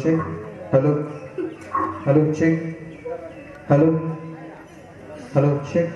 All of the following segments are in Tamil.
check. Hello. Hello, check. Hello. Hello, check.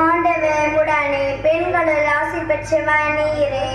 ஆண்டவர் உடனே பெண்களுள் ஆசி பெற்றவர் நீரே.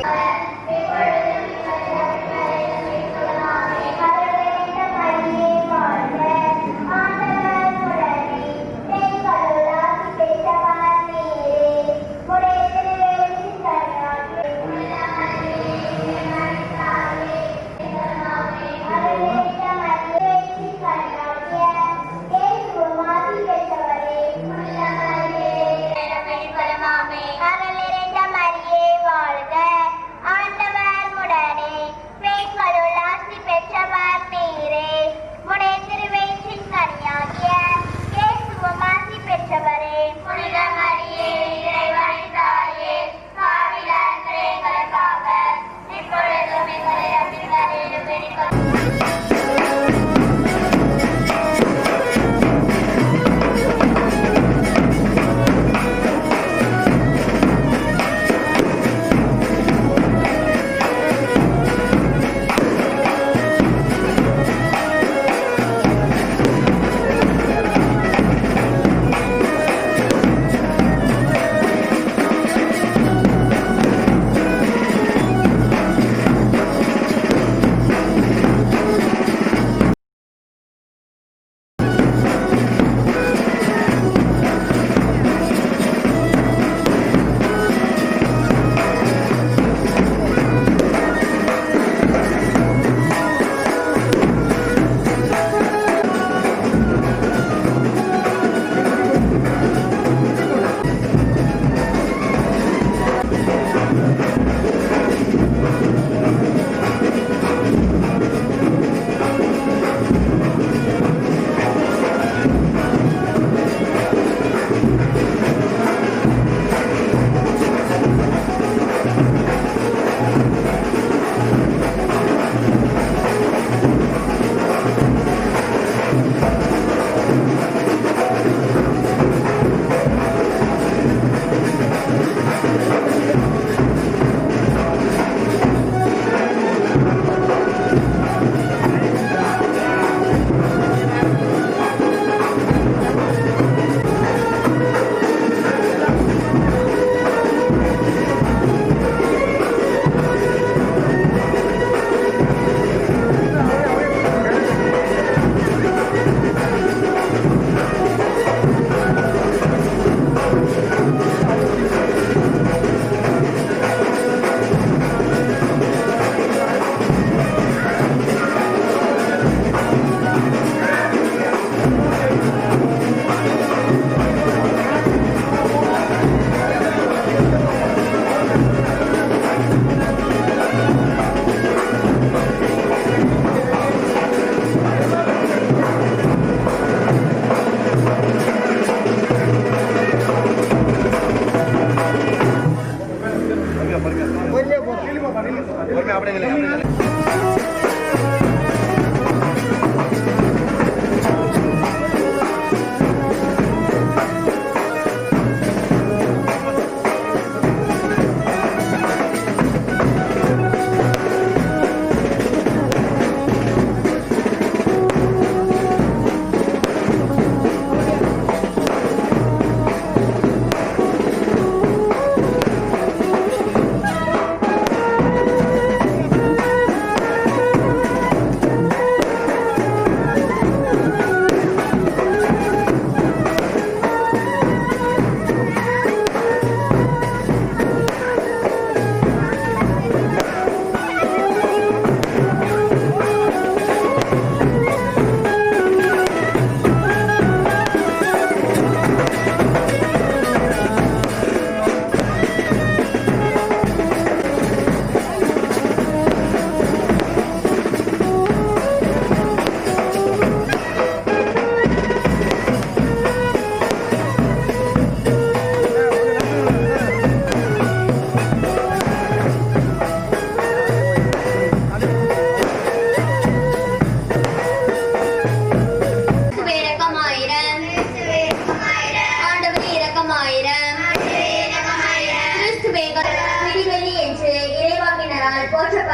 ஆண்டவர் உடனே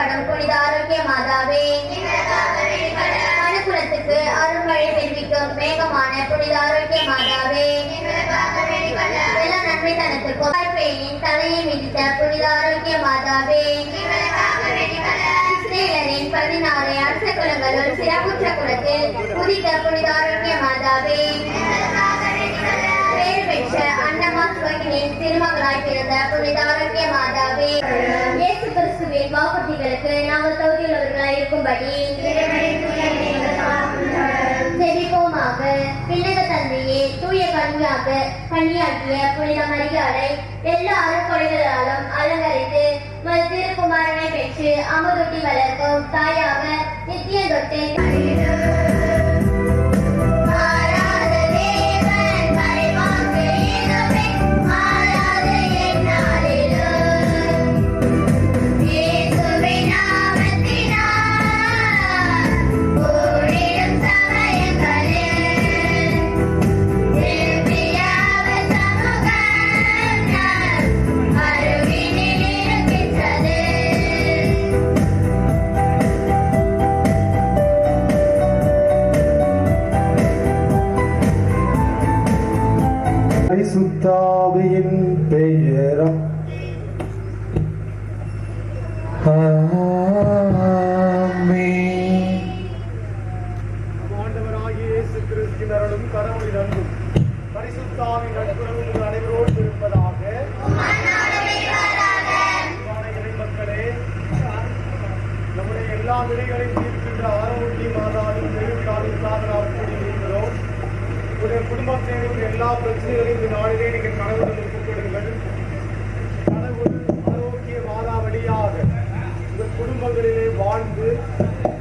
போற்றப்படும் புனித ஆரோக்கிய மாதாவே, மனுக்குலத்துக்கு அருள்மழை பெருவிக்கும் மேகமான புனித ஆரோக்கிய மாதாவே, எல்லா நன்மைத்தனத்துக்கும் பேயின் தலையை மிதித்த புனித ஆரோக்கிய மாதாவே, இஸ்ரேலரின் 16 அரச குலங்களுள் சிறப்புற்ற குலத்தில் உதித்த புனித ஆரோக்கிய மாதாவே, பேறு பெற்ற அன்னமா சுவகினின் திருமகளாய் பிறந்த புனித ஆரோக்கிய மாதாவே, இயேசு கிறிஸ்துவின் வாக்குறுதிகளுக்கு நாங்கள் தகுதியுள்ளவர்களாய் இருக்கும்படி செபிப்போமாக. விண்ணக தந்தையே, தூய கன்னியாகிய புனித மரியாதை எல்லா அருட்கொடைகளாலும் அலங்கரித்து திருக்குமாரனை பெற்று அமுதூட்டி வளர்க்கும் தாயாக நித்திய தொட்டு பரிசுத்தாவியின் பெயரம் ஆண்டவராகிய இயேசு கிறிஸ்துவின் அருளும் கடவுளின் அன்பும் பரிசுத்தாவின் நட்புறவும் அனைவரோடு இருப்பதாக. மக்களே, நம்முடைய எல்லா வினைகளையும் தீர்க்கின்ற ஆரோக்கிய மாதாவின் பெருவிழாவின் சாதனாக கூடியிருக்கிறோம். உடைய குடும்பத்தில் இருக்கிற எல்லா பிரச்சனைகளையும் இந்த நாளிலே நீங்கள் கடவுளுடன் ஒப்புக்கொடுங்கள். கடவுள் ஆரோக்கிய மாதா வழியாக உங்கள் குடும்பங்களிலே வாழ்ந்து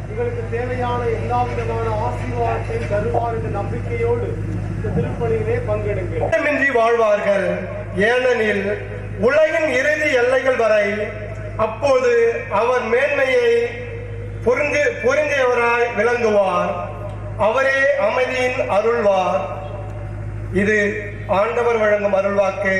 உங்களுக்கு தேவையான எல்லா விதமான ஆசீர்வாதத்தை தருவார் என்ற நம்பிக்கையோடு இந்த திருப்பணியிலே பங்கெடுங்கள். வாழ்வார்கள். ஏனெனில் உலகின் இறுதி எல்லைகள் வரை அப்போது அவர் மேன்மையை புரிந்தவராய் விளங்குவார். அவரே அமைதியின் அருள்வார். இது ஆண்டவர் வழங்கும் அருள்வாக்கு.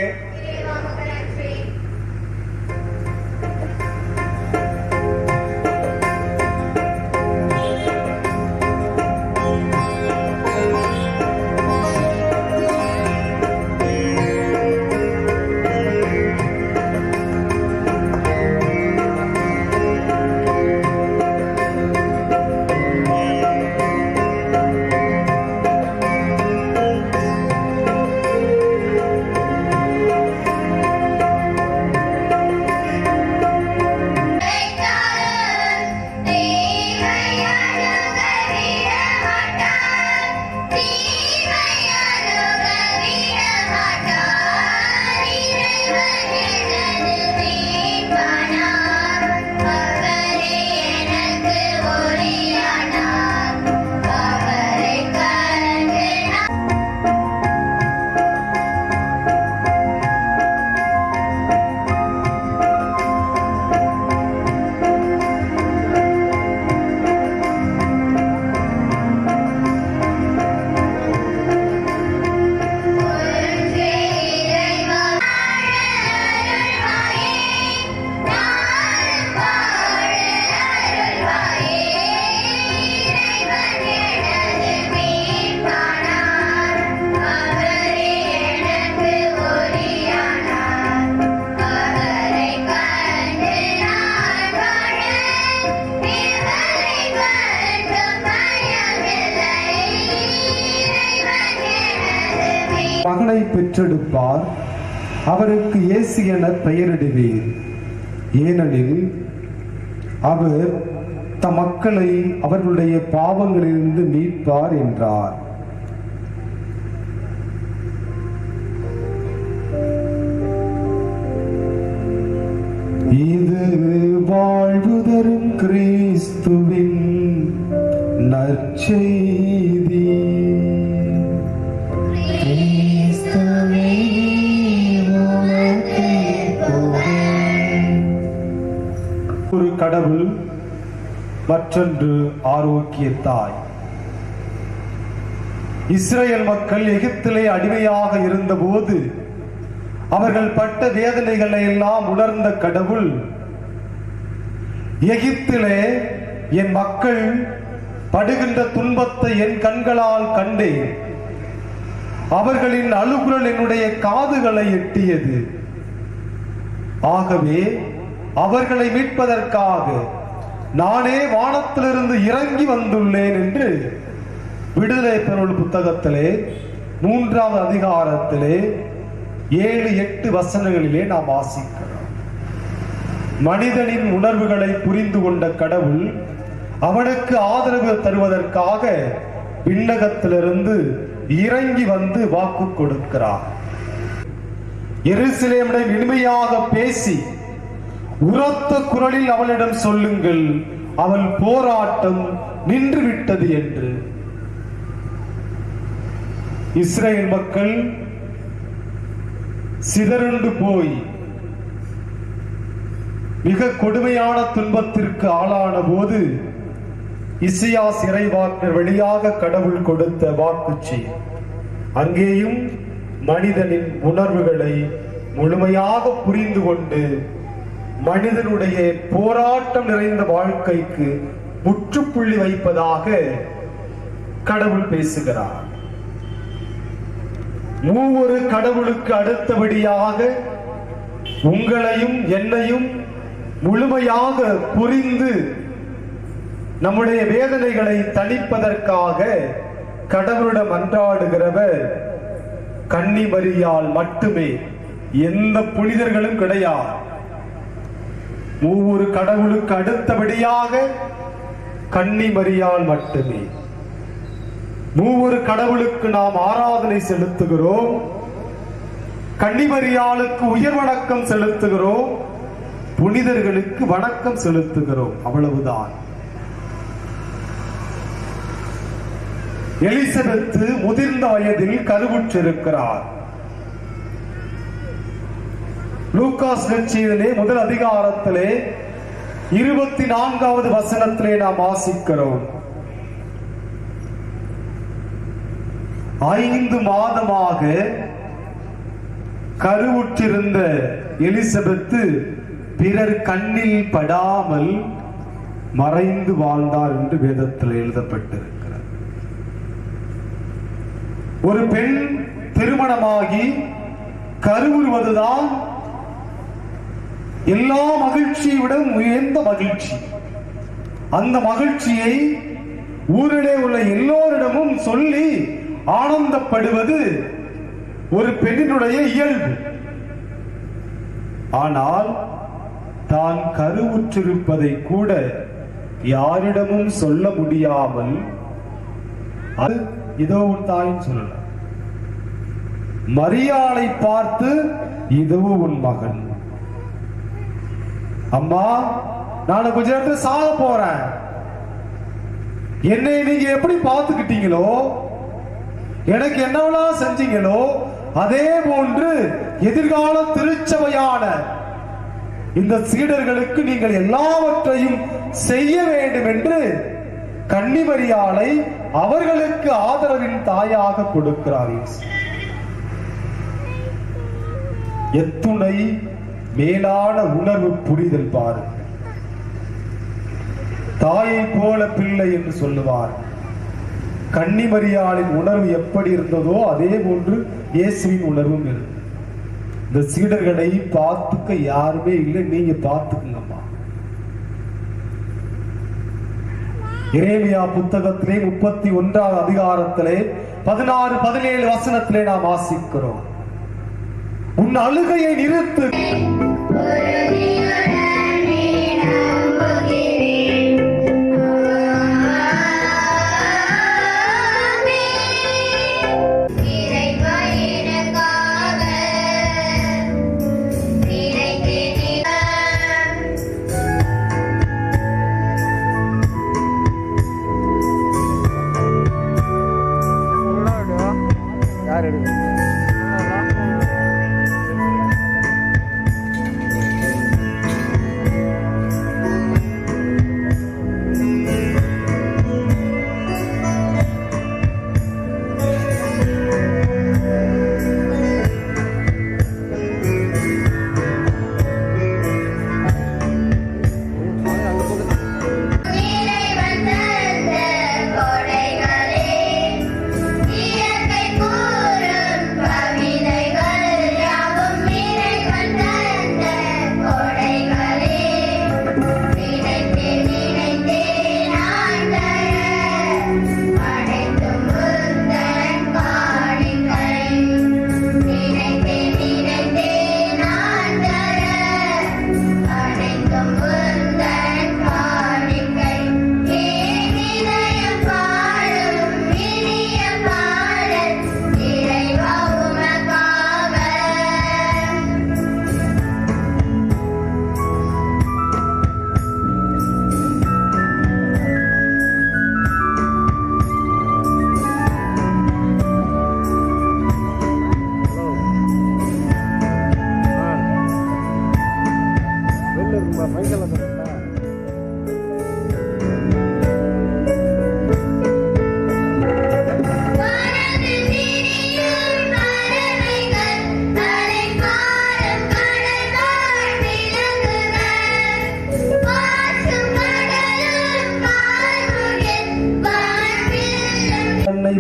மகனை பெற்றெடுப்பார். அவருக்கு இயேசு என பெயரிடுவீர். ஏனெனில் அவர் தம் மக்களை அவர்களுடைய பாவங்களிலிருந்து மீட்பார் என்றார். இது வாழ்வு தரும் கிறிஸ்துவின் நற்செய்தி. ஒரு கடவுள், மற்றொன்று ஆரோக்கிய தாய். இஸ்ரேல் மக்கள் எகிப்திலே அடிமையாக இருந்தபோது அவர்கள் பட்ட வேதனைகளை எல்லாம் உணர்ந்த கடவுள் எகிப்திலே என் மக்கள் படுகின்ற துன்பத்தை என் கண்களால் கண்டேன். அவர்களின் அழுகுரல் என்னுடைய காதுகளை எட்டியது. ஆகவே அவர்களை மீட்பதற்காக நானே வானத்திலிருந்து இறங்கி வந்துள்ளேன் என்று விடுதலை பெருள் புத்தகத்திலே 3வது அதிகாரத்திலே 7-8 வசனங்களிலே நாம் வாசிக்கிறோம். மனிதனின் உணர்வுகளை புரிந்து கொண்ட கடவுள் அவனுக்கு ஆதரவு தருவதற்காக விண்ணகத்திலிருந்து இறங்கி வந்து வாக்கு கொடுக்கிறார். எருசலேமிடம் இனிமையாக பேசி உரத்த குரலில் அவளிடம் சொல்லுங்கள், அவள் போராட்டம் நின்றுவிட்டது என்று. இஸ்ரேல் மக்கள் சிதறுண்டு போய் மிக கொடுமையான துன்பத்திற்கு ஆளான போது இசையாஸ் இறைவாக்கினர் வழியாக கடவுள் கொடுத்த வாக்குச்சி அங்கேயும் மனிதனின் உணர்வுகளை முழுமையாக புரிந்து கொண்டு மனிதனுடைய போராட்டம் நிறைந்த வாழ்க்கைக்கு முற்றுப்புள்ளி வைப்பதாக கடவுள் பேசுகிறார். மூவொரு கடவுளுக்கு அடுத்தபடியாக உங்களையும் என்னையும் முழுமையாக புரிந்து நம்முடைய வேதனைகளை தணிப்பதற்காக கடவுளிடம் அன்றாடுகிறவர் கன்னி மரியாள் மட்டுமே, எந்த புனிதர்களும் கிடையாது. மூவொரு கடவுளுக்கு அடுத்தபடியாக கன்னி மரியாள் மட்டுமே. மூவொரு கடவுளுக்கு நாம் ஆராதனை செலுத்துகிறோம், கன்னி மரியாளுக்கு உயர் வணக்கம் செலுத்துகிறோம், புனிதர்களுக்கு வணக்கம் செலுத்துகிறோம். அவ்வளவுதான். எலிசபெத்து முதிர்ந்த வயதில் கருவுற்றிருக்கிறார். லூகாஸ் நற்செய்தியிலே 1 அதிகாரத்திலே 24வது வசனத்திலே நாம் வாசிக்கிறோம். 5 மாதமாக கருவுற்றிருந்த எலிசபெத்து பிறர் கண்ணில் படாமல் மறைந்து வாழ்ந்தார் என்று வேதத்தில் எழுதப்பட்டிருக்கிறது. ஒரு பெண் திருமணமாகி கருவுறுவதுதான் எல்லா மகிழ்ச்சியை விட உயர்ந்த மகிழ்ச்சி. அந்த மகிழ்ச்சியை ஊரிலே உள்ள எல்லோரிடமும் சொல்லி ஆனந்தப்படுவது ஒரு பெண்ணினுடைய இயல்பு. ஆனால் தான் கருவுற்றிருப்பதை கூட யாரிடமும் சொல்ல முடியாமல் அது இதோ உன் தாயின் சொல்லல, மரியாளை பார்த்து இதோ உன் மகன். அம்மா, நான் கொஞ்ச நேரத்துல சாக போறேன், என்னை நீங்க எப்படி பார்த்துக்கிட்டீங்களோ, எனக்கு என்னவெல்லாம் செஞ்சீங்களோ, அதே போன்று எதிர்கால திருச்சபையான இந்த சீடர்களுக்கு நீங்கள் எல்லாவற்றையும் செய்ய வேண்டும் என்று கன்னி மரியாளை அவர்களுக்கு ஆதரவின் தாயாக கொடுக்கிறார். எத்துணை மேலான உணர்வு புரிதல் பாருங்கள். தாயை போல பிள்ளை என்று சொல்லுவார். கன்னி மரியாளின் உணர்வு எப்படி இருந்ததோ அதே போன்று இயேசுவின் உணர்வும் இருந்தது. இந்த சீடர்களை பார்த்துக்க யாருமே இல்லை, நீங்க பார்த்துக்குங்கம்மா. எரேமியா புத்தகத்திலே 31வது அதிகாரத்திலே 16-17 வசனத்திலே நாம் வாசிக்கிறோம். உன் அழுகையை நிறுத்து,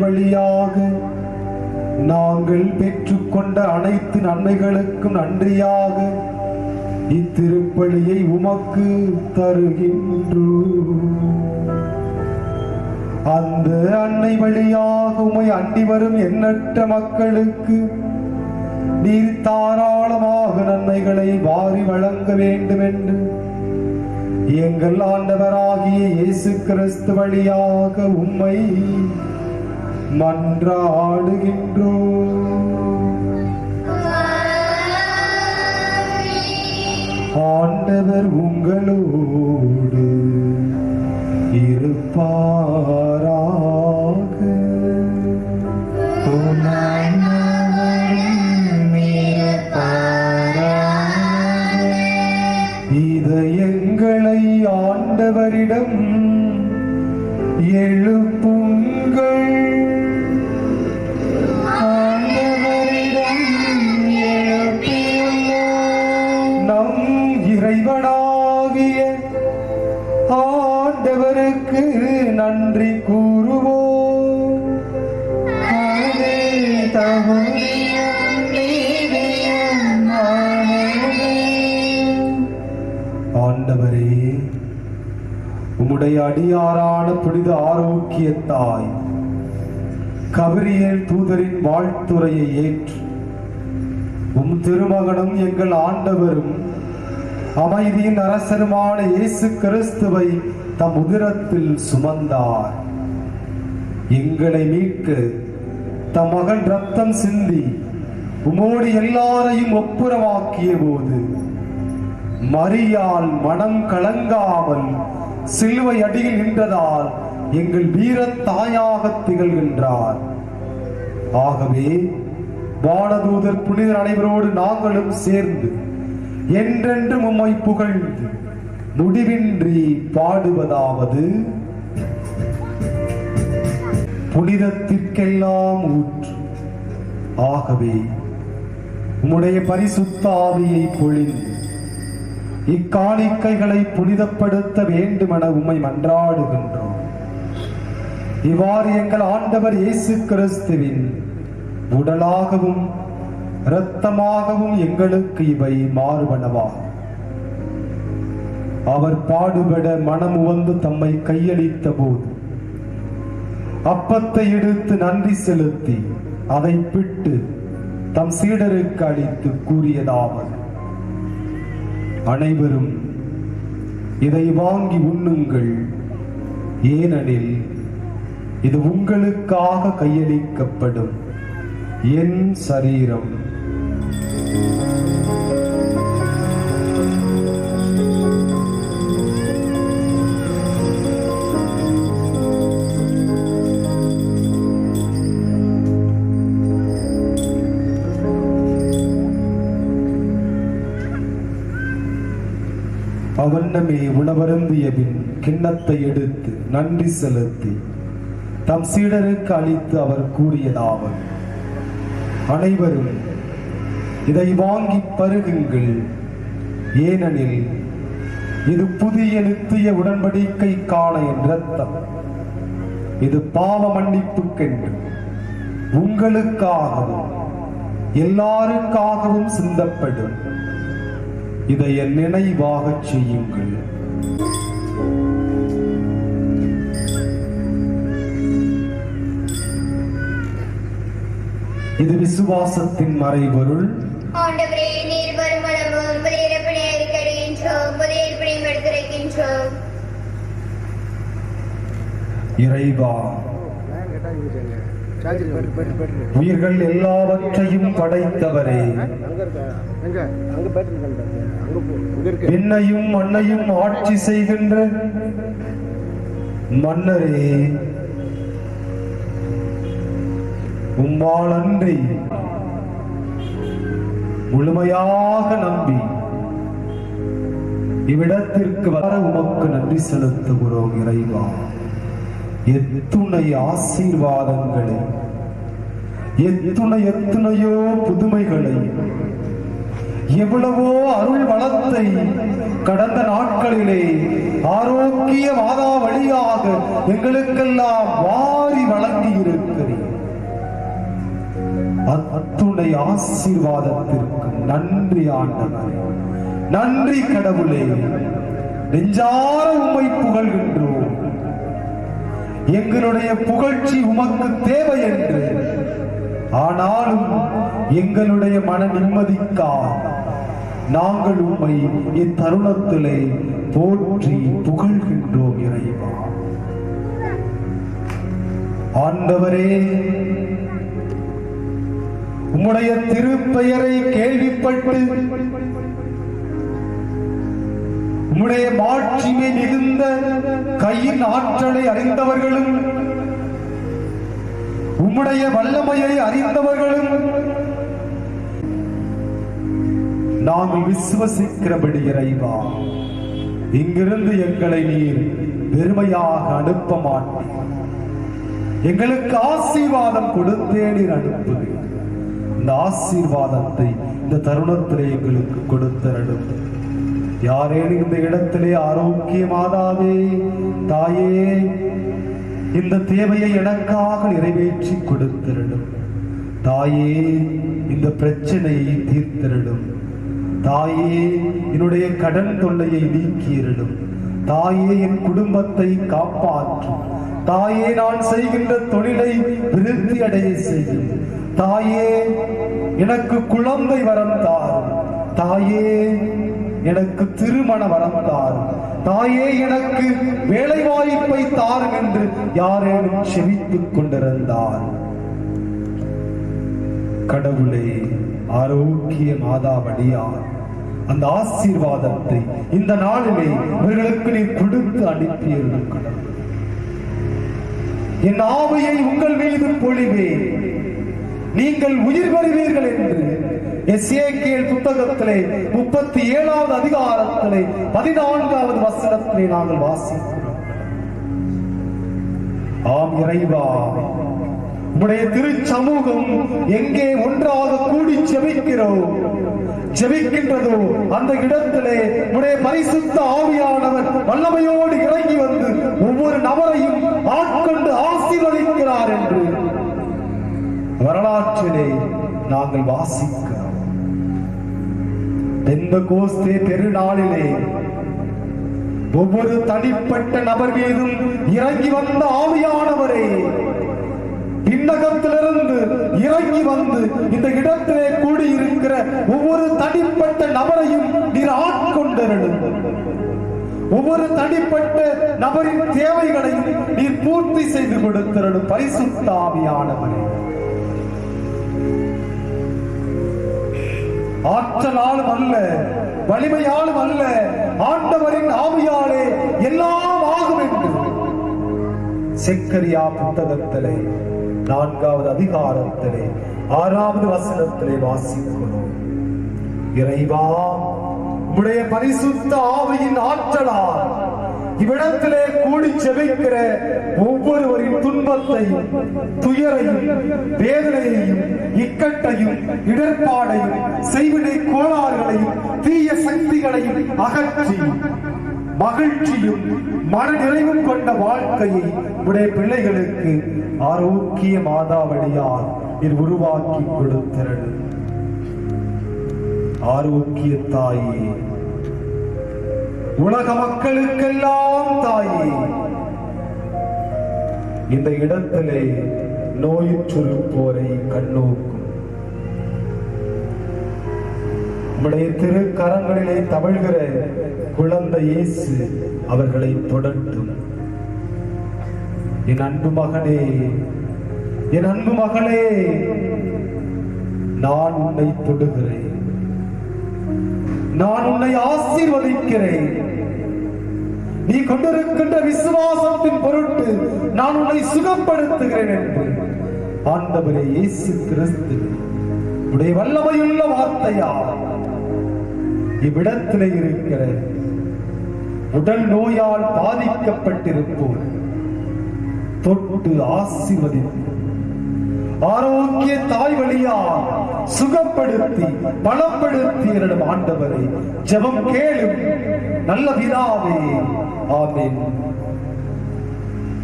வழியாக நாங்கள் பெற்றுக்கொண்ட அனைத்து நன்மைகளுக்கும் நன்றியாக இத்திருப்பலியை உமக்கு தருகின்றோம். அந்த அன்னை வழியாக உமை அண்டி வரும் எண்ணற்ற மக்களுக்கு நீர் தாராளமாக நன்மைகளை வாரி வழங்க வேண்டும் என்று எங்கள் ஆண்டவராகிய இயேசு கிறிஸ்து வழியாக உம்மை மன்றாடுகின்றோம். ஆண்டவர் உங்களோடு இருப்பாராக. இதயங்களை ஆண்டவரிடம் எழுப்புங்கள். நம் இறைவனாகிய ஆண்டவருக்கு நன்றி கூறுவோம். ஆண்டவரே, உம்முடைய அடியாரான புனித ஆரோக்கிய தாய் கபிரியேல் தூதரின் வாழ்த்துரையை ஏற்று உம் திருமகனும் எங்கள் ஆண்டவரும் அமைதியின் அரசருமான இயேசு கிறிஸ்துவை தம் உதிரத்தில் சுமந்தார். எங்களை மீட்க தம் மகன் ரத்தம் சிந்தி உமோடு எல்லாரையும் ஒப்புரவாக்கிய போது மரியாள் மனம் கலங்காமல் சிலுவை அடியில் நின்றதால் எங்கள் வீர தாயாக திகழ்கின்றார். ஆகவே வானதூதர் புனிதர் அனைவரோடு நாங்களும் சேர்ந்து என்றென்றும் உம்மை புகழ்ந்து முடிவின்றி பாடுவதாவது: புனிதத்திற்கெல்லாம் ஊற்று. ஆகவே உம்முடைய பரிசுத்த ஆவியை பொழிந்து இக்காணிக்கைகளை புனிதப்படுத்த வேண்டுமென உம்மை மன்றாடுகின்றோம். இவ்வாறு எங்கள் ஆண்டவர் இயேசு கிறிஸ்துவின் உடலாகவும் இரத்தமாகவும் எங்களுக்கு இவை மாறுபனவாகும். அவர் பாடுபட மனமுவந்து தம்மை கையளித்த போது அப்பத்தை எடுத்து நன்றி செலுத்தி அதை பிட்டு தம் சீடருக்கு அளித்து கூறியதாவது: அனைவரும் இதை வாங்கி உண்ணுங்கள், ஏனெனில் இது உங்களுக்காக கையளிக்கப்படும் என் சரீரம். அவண்ணமே உணவருந்திய பின் கிண்ணத்தை எடுத்து நன்றி செலுத்தி தம் சீடருக்கு அளித்து அவர் கூறியதாவது: அனைவரும் இதை வாங்கி பருகுங்கள், ஏனெனில் இது புதிய நித்திய உடன்படிக்கைக்கான என் இரத்தம். இது பாவ மன்னிப்புக்கென்று உங்களுக்காகவும் எல்லாருக்காகவும் சிந்தப்படும். இதை என் நினைவாகச் செய்யுங்கள். இது விசுவாசத்தின் மறைபொருள். ஆண்டவரே, நீர் வருமளவும் புதிய இருப்பினை அறிக்கையிடுகின்றோம், புதிய இருப்பினையும் எடுத்துரைக்கின்றோம். இறைவா, உயிர்கள் எல்லாவற்றையும் படைத்தவரே, விண்ணையும் மண்ணையும் ஆட்சி செய்கின்ற மன்னரே, உம்மால் அன்றி முழுமையாக நம்பி இவ்விடத்திற்கு வர உமக்கு நன்றி செலுத்துகிறோம் இறைவா. எத்துணை ஆசீர்வாதங்களை, எத்துணையோ புதுமைகளை, எவ்வளவோ அருள் வளத்தை கடந்த நாட்களிலே ஆரோக்கிய மாதா வழியாக எங்களுக்கெல்லாம் வாரி வழங்கி இருக்கிறேன். அத்துணை ஆசீர்வாதத்திற்கு நன்றி ஆண்டவரே, நன்றி கடவுளே. நெஞ்சார உம்மை புகழ்கின்றோம். எங்களுடைய புகழ்ச்சி உமக்கு தேவை என்று, ஆனாலும் எங்களுடைய மன நிம்மதிக்காக நாங்கள் உம்மை இத்தருணத்திலே போற்றி புகழ்கின்றோம் இறைவா. ஆண்டவரே, உம்முடைய திருப்பெயரை கேள்விப்பட்டு உம்முடைய மாட்சிமை மிகுந்த கையின் ஆற்றலை அறிந்தவர்களும் உம்முடைய வல்லமையை அறிந்தவர்களும் நாங்கள் விசுவசிக்கிறபடி இறைவா, இங்கிருந்து எங்களை நீர் பெருமையாக அனுப்ப மாட்டீர். எங்களுக்கு ஆசீர்வாதம் கொடுத்தே நீர் அனுப்புவீர். இந்த ஆசீர்வாதத்தை இந்த தருணத்திலே எங்களுக்கு கொடுத்தருளும். யாரேனும் இந்த இடத்திலே ஆரோக்கிய மாதாவே, தாயே, இந்த தேவையை எனக்காக நிறைவேற்றி கொடுத்திருடும். தாயே, இந்த பிரச்சனையை தீர்த்திருடும். தாயே, என்னுடைய கடன் தொல்லையை நீக்கியிருடும். தாயே, என் குடும்பத்தை காப்பாற்றும். தாயே, நான் செய்கின்ற தொழிலை விருத்தி அடைய செய்யும். தாயே, எனக்கு குழந்தை வரம் தாரும். தாயே, எனக்கு திருமண வரம் தாரும். தாயே, எனக்கு வேலை வாய்ப்பை தாரும் என்று யாரேனும் செவித்துக் கொண்டிருந்தார், கடவுளே, ஆரோக்கிய மாதாவடியார் அந்த ஆசீர்வாதத்தை இந்த நாளிலே இவர்களுக்கு நீ கொடுத்து அனுப்பியிருக்க. என் ஆவியை உங்கள் மீது பொழிவேன், நீங்கள் உயிர் பெறுவீர்கள் என்று எசேக்கியேல் புத்தகத்திலே 37வது அதிகாரத்திலே 14வது வசனத்திலே நாங்கள் வாசிக்கிறோம். ஆம் இறைவா, உம்முடைய திருச்சமூகம் எங்கே ஒன்றாக கூடி ஜெபிக்கின்றதோ அந்த இடத்திலே உம்முடைய பரிசுத்த ஆவியானவர் வல்லமையோடு இறங்கி வந்து ஒவ்வொரு நபரையும் ஆட்கொண்டு ஆசீர்வதிக்கிறார் என்று வரலாற்றிலே நாங்கள் வாசிக்கிறோம். பெந்தெகோஸ்தே பெருநாளிலே ஒவ்வொரு தனிப்பட்ட நபர் மீதும் இறங்கி வந்த ஆவியானவரே, விண்ணகத்திலிருந்து இறங்கி வந்து இந்த இடத்திலே கூடியிருக்கிற ஒவ்வொரு தனிப்பட்ட நபரையும் நீர் ஆட்கொண்டிருடும். ஒவ்வொரு தனிப்பட்ட நபரின் தேவைகளையும் நீர் பூர்த்தி செய்து கொடுத்திருடும். பரிசுத்த ஆவியானவரே, ஆற்றலாலும் அல்ல, வலிமையாலும் அல்ல, ஆண்டவரின் ஆவியாலே எல்லாம் ஆகும் என்று செக்கரியா புத்தகத்திலே 4வது அதிகாரத்திலே 6வது வசனத்திலே வாசிக்கிறோம். இறைவா, உம்முடைய பரிசுத்த ஆவியின் ஆற்றலால் இவ்விடத்திலே கூடி ஜெபிக்கிற ஒவ்வொருவரின் துன்பத்தையும், துயரையும், வேதனையையும், இக்கட்டையும், இடர்பாடையும், செய்வினை கோளாறுகளையும், தீய சக்திகளையும் அகற்றி மகிழ்ச்சியும் மன நிறைவும் கொண்ட வாழ்க்கையை உடைய பிள்ளைகளுக்கு ஆரோக்கிய மாதாவடியால் நீர் உருவாக்கி கொடுத்திருடு. ஆரோக்கிய தாயே, உலக மக்களுக்கெல்லாம் தாயே, இந்த இடத்திலே நோயுற்றிருப்போரை கண்ணோக்கும். உம்முடைய திருக்கரங்களிலே தவழ்கிற குழந்தை இயேசு அவர்களை தொடட்டும். என் அன்பு மகனே, என் அன்பு மகளே, நான் உன்னை தொடுகிறேன், நான் உன்னை ஆசீர்வதிக்கிறேன். நீ கொண்டிருக்கின்ற விசுவாசத்தின் பொருட்டு நான் உன்னை சுகப்படுத்துகிறேன் என்று ஆண்டவரே இயேசு கிறிஸ்து உடைய வல்லமையுள்ள வார்த்தையா இவ்விடத்திலே இருக்கிற உடல் நோயால் பாதிக்கப்பட்டிருப்போர் தொட்டு ஆசீர்வதித்து ஆரோக்கிய தாய் வழியால் சுகப்படுத்தி பலப்படுத்தி என்னிடம் ஆண்டவரை ஜெபம் கேளும் நல்ல பிதாவே, ஆமென்.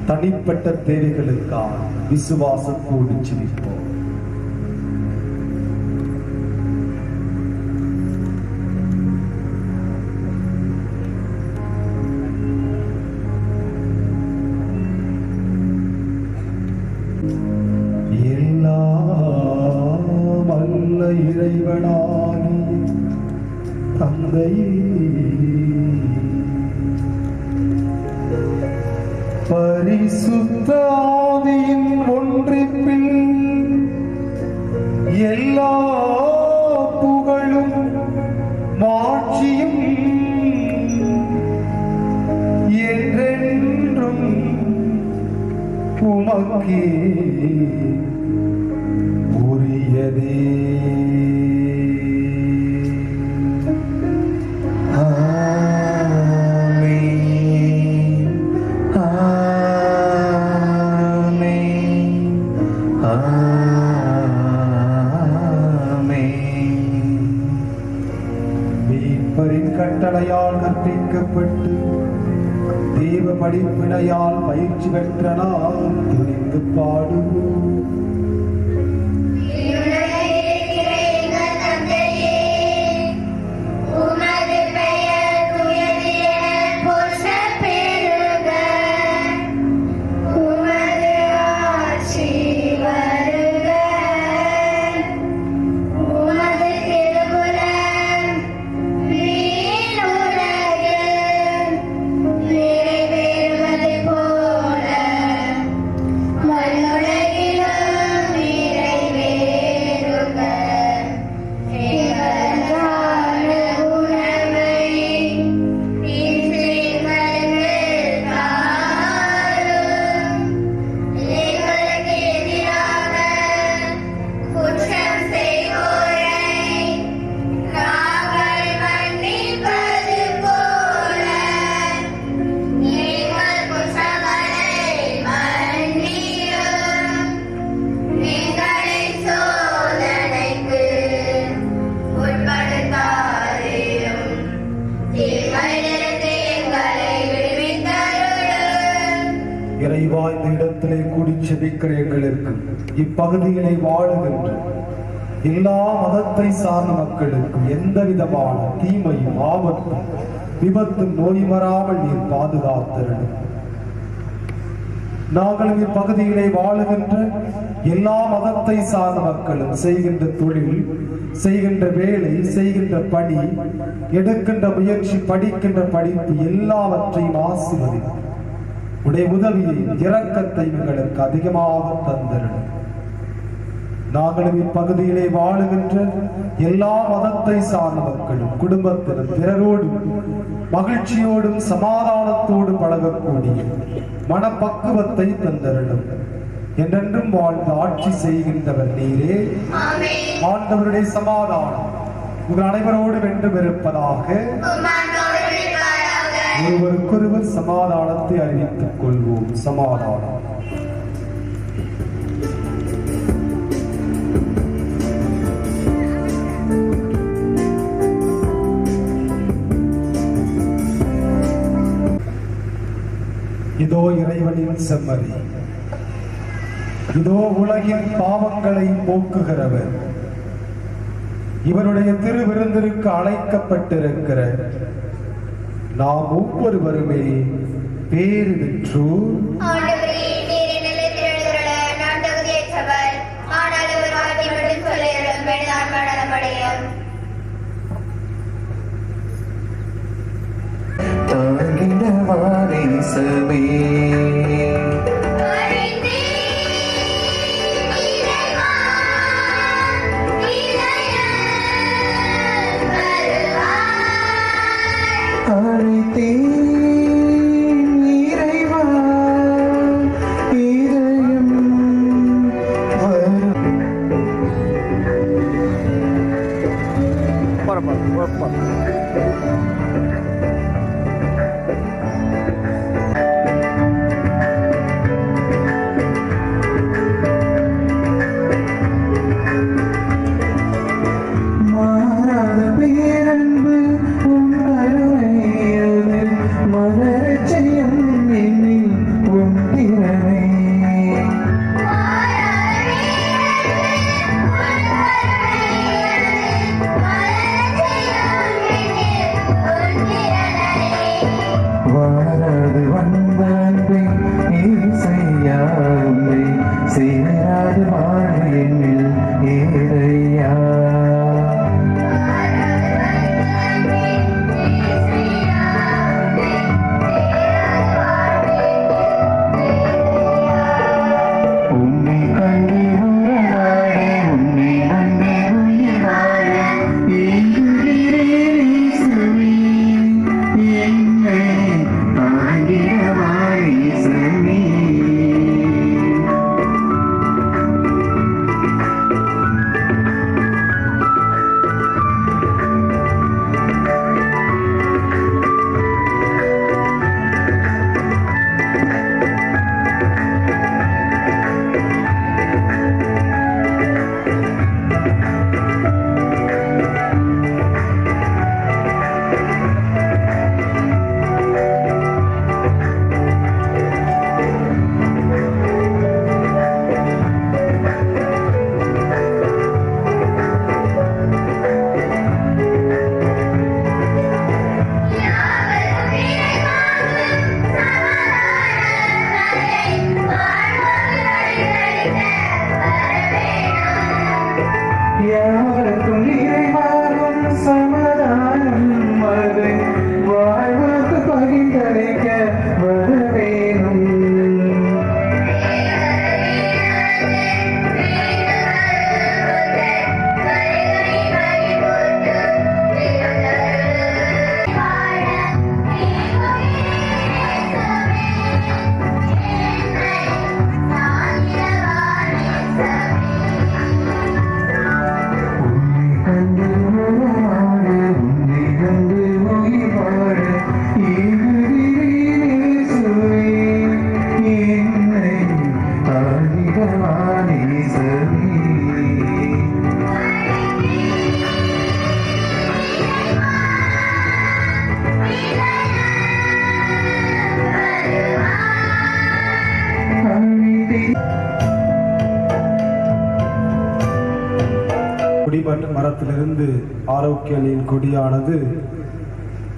தனிப்பட்ட தேவைகளுக்காக விசுவாசத்தோடு ஜெபிப்போம். இறைவனாகிய தந்தையே, பரிசுத்த ஆவியின் ஒன்றிப்பில் எல்லா புகழும் மாட்சியும் என்றென்றும் உமக்கே உரியதே. கட்டளையால் கற்பிக்கப்பட்டு தேவ படிப்பினையால் பயிற்சி பெற்ற நாம் துணிந்து பாடுவோம். இறைவா, இந்த இடத்திலே கூடி செபிக்கிற எங்களுக்கு, இப்பகுதியிலே வாழுகின்ற எல்லா மதத்தை சார்ந்த மக்களுக்கும் எந்த விதமான தீமையும் ஆபத்தும் விபத்தும் நோய் வராமல் நீர் பாதுகாத்திருந்த நாங்கள் இப்பகுதியிலே வாழுகின்ற எல்லா மதத்தை சார்ந்த மக்களும் செய்கின்ற தொழில், செய்கின்ற வேலை, செய்கின்ற பணி, எடுக்கின்ற முயற்சி, படிக்கின்ற படிப்பு எல்லாவற்றையும் ஆசீர்வதித்து உடைய உதவியை இரக்கத்தை எங்களுக்கு அதிகமாக தந்திருடும். நாங்களும் இப்பகுதியிலே வாழுகின்ற எல்லா மதத்தை சார்ந்த மக்களும் குடும்பத்திலும் பிறரோடும் மகிழ்ச்சியோடும் சமாதானத்தோடு பழகக்கூடிய மனப்பக்குவத்தை தந்திருடும். என்றென்றும் வாழ்ந்து ஆட்சி செய்கின்றவர் நீரே. ஆண்டவருடைய சமாதானம் உங்கள் அனைவரோடும் என்றும் இருப்பதாக. ஒருவருக்கொருவர் சமாதானத்தை அறிவித்துக் கொள்வோம். சமாதானம். இதோ இறைவனின் செம்மறி, இதோ உலகின் பாவங்களை போக்குகிறவர், இவருடைய திருவிருந்திற்கு அழைக்கப்பட்டிருக்கிற நாம் ஒவ்வொருவருமே பேறு பெற்றோர். என்னை தாங்கிடவாய் நேசமே. யாவருக்கும் நிறைவாகும் சமாதானம் அது வாழ்வுக்கு பகிர்ந்தளிக்க வரவேணும். குடிமட்ட மரத்திலிருந்து ஆரோக்கியலின் கொடியானது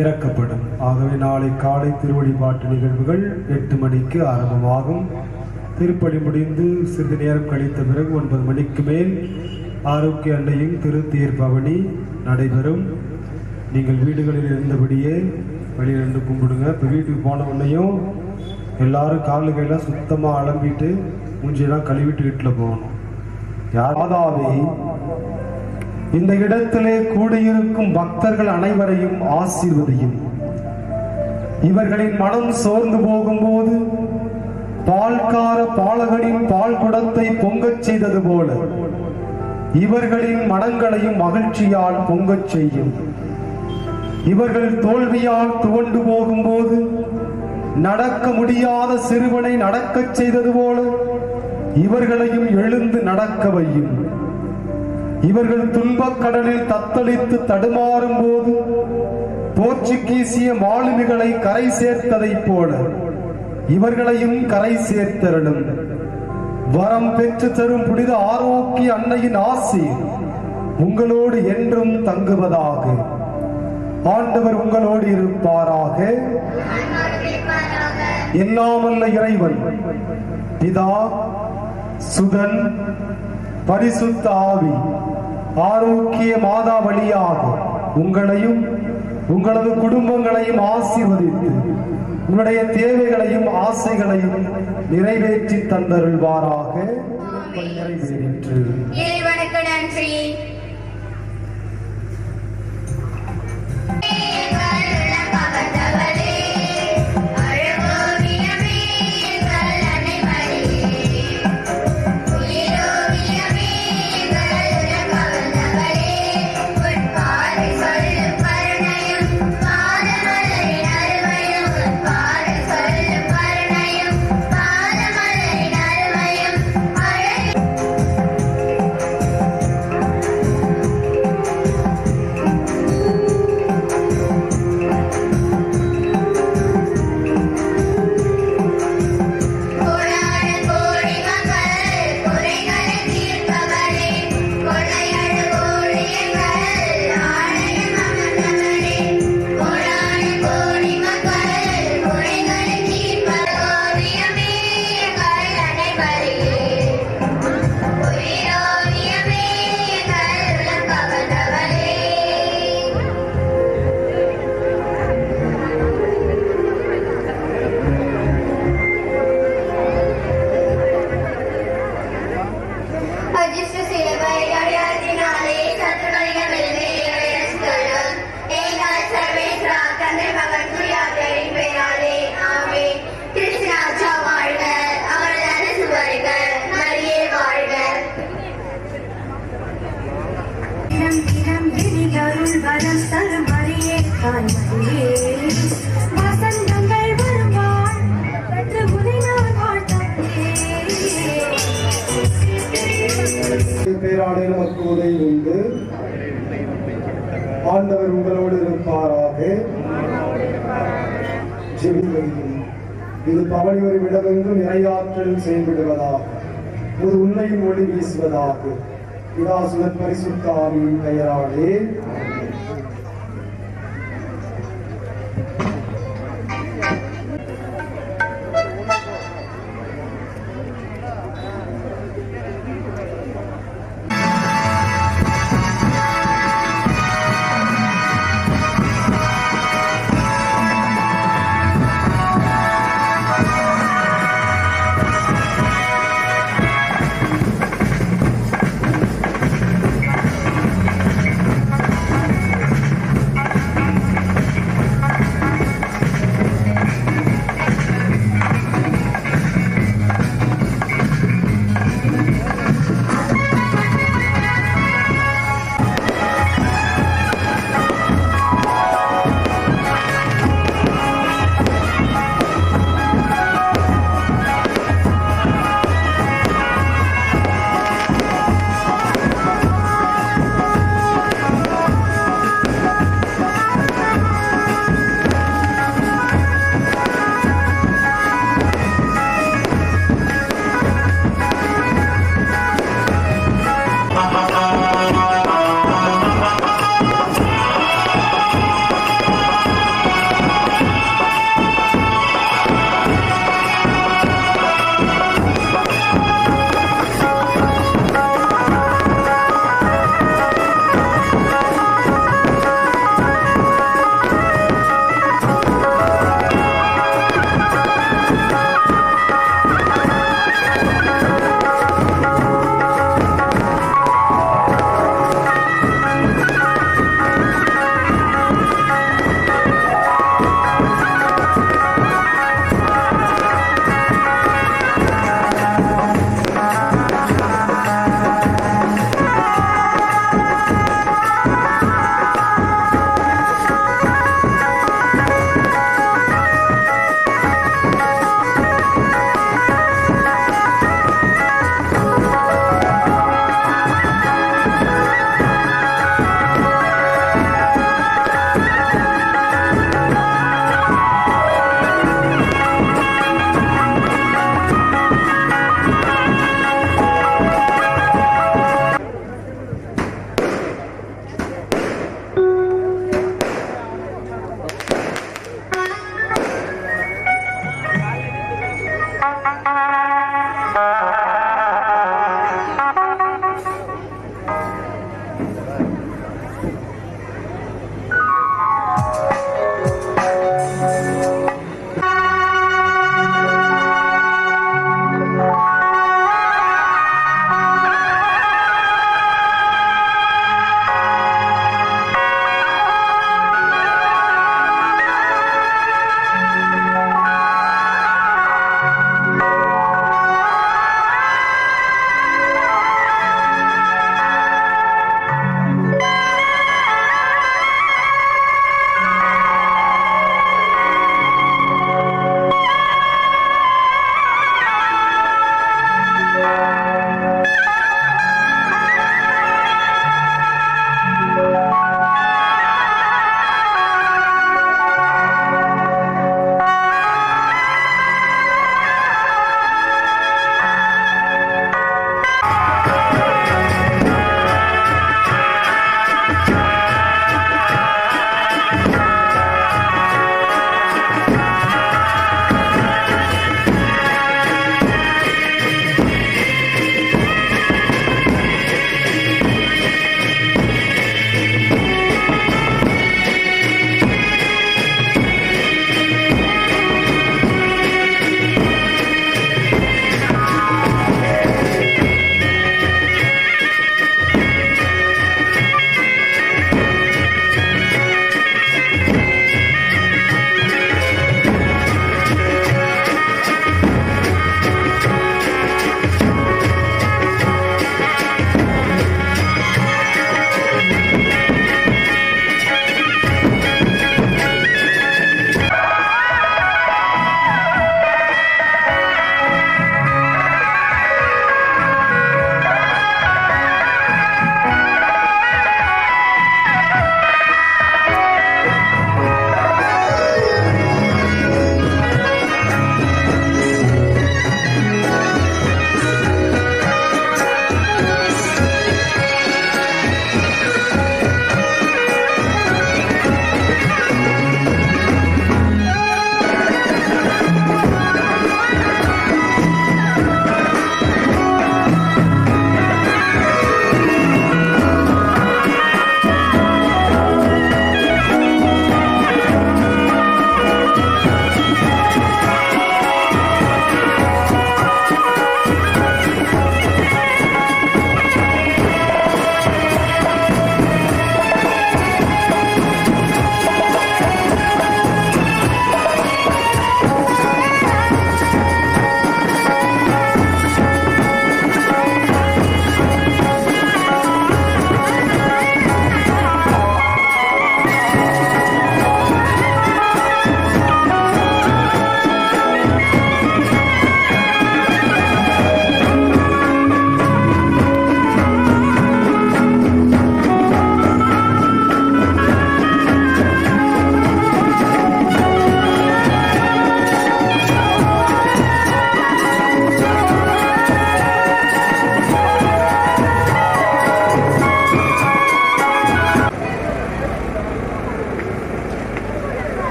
இறக்கப்படும். ஆகவே நாளை காலை திருவழிபாட்டு நிகழ்வுகள் 8 மணிக்கு ஆரம்பமாகும். திருப்பலி முடிந்து சிறிது நேரம் கழித்த பிறகு 9 மணிக்கு மேல் ஆரோக்கிய அன்னையின் திருத்தேர் பவனி நடைபெறும். நீங்கள் வீடுகளில் இருந்தபடியே வெளியில் நின்று கும்பிடுங்க. இப்போ வீட்டுக்கு போன உடனேயும் எல்லாரும் காலுகையெல்லாம் சுத்தமாக அலம்பிட்டு மூஞ்சியெல்லாம் கழுவிட்டு வீட்டில் போகணும். மாதாவே, இந்த இடத்திலே கூடியிருக்கும் பக்தர்கள் அனைவரையும் ஆசீர்வதியும். இவர்களின் மனம் சோர்ந்து போகும்போது பால்கார பாலகனின் பால் குடத்தை பொங்கச் செய்தது போல இவர்களின் மனங்களையும் மகிழ்ச்சியால் பொங்கச் செய்யும். இவர்கள் தோல்வியால் துவண்டு போகும்போது நடக்க முடியாத சிறுவனை நடக்கச் செய்தது போல இவர்களையும் எழுந்து நடக்க வையும். இவர்கள் துன்பக் கடலில் தத்தளித்து தடுமாறும் போது போர்ச்சுகீசிய மாலுமிகளை கரை சேர்த்ததைப் போல இவர்களையும் கரை சேர்த்தருளும். வரம் பெற்று தரும் புனித ஆரோக்கிய அன்னையின் ஆசி உங்களோடு என்றும் தங்குவதாக. ஆண்டவர் உங்களோடு இருப்பாராக. எல்லாமல்ல இறைவன் பிதா, சுதன், பரிசுத்த ஆவி ஆரோக்கிய மாதா வழியாக உங்களையும் உங்களது குடும்பங்களையும் ஆசீர்வதித்து உங்களுடைய தேவைகளையும் ஆசைகளையும் நிறைவேற்றி தந்தருள்வாராக. நிறைவேறிற்று. இறைவனுக்கு நன்றி. ஆண்டவர் உங்களோடு இருப்பாராக. ஜெபிக்கிறேன். இது பவனி ஒரு விடமெங்கும் இறையாற்றல் செயல்படுவதாக, ஒரு உண்மையின் ஒளி வீசுவதாக. பிதாசுதன் பரிசுத்த ஆவியின் பெயராலே.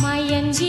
மயங்கி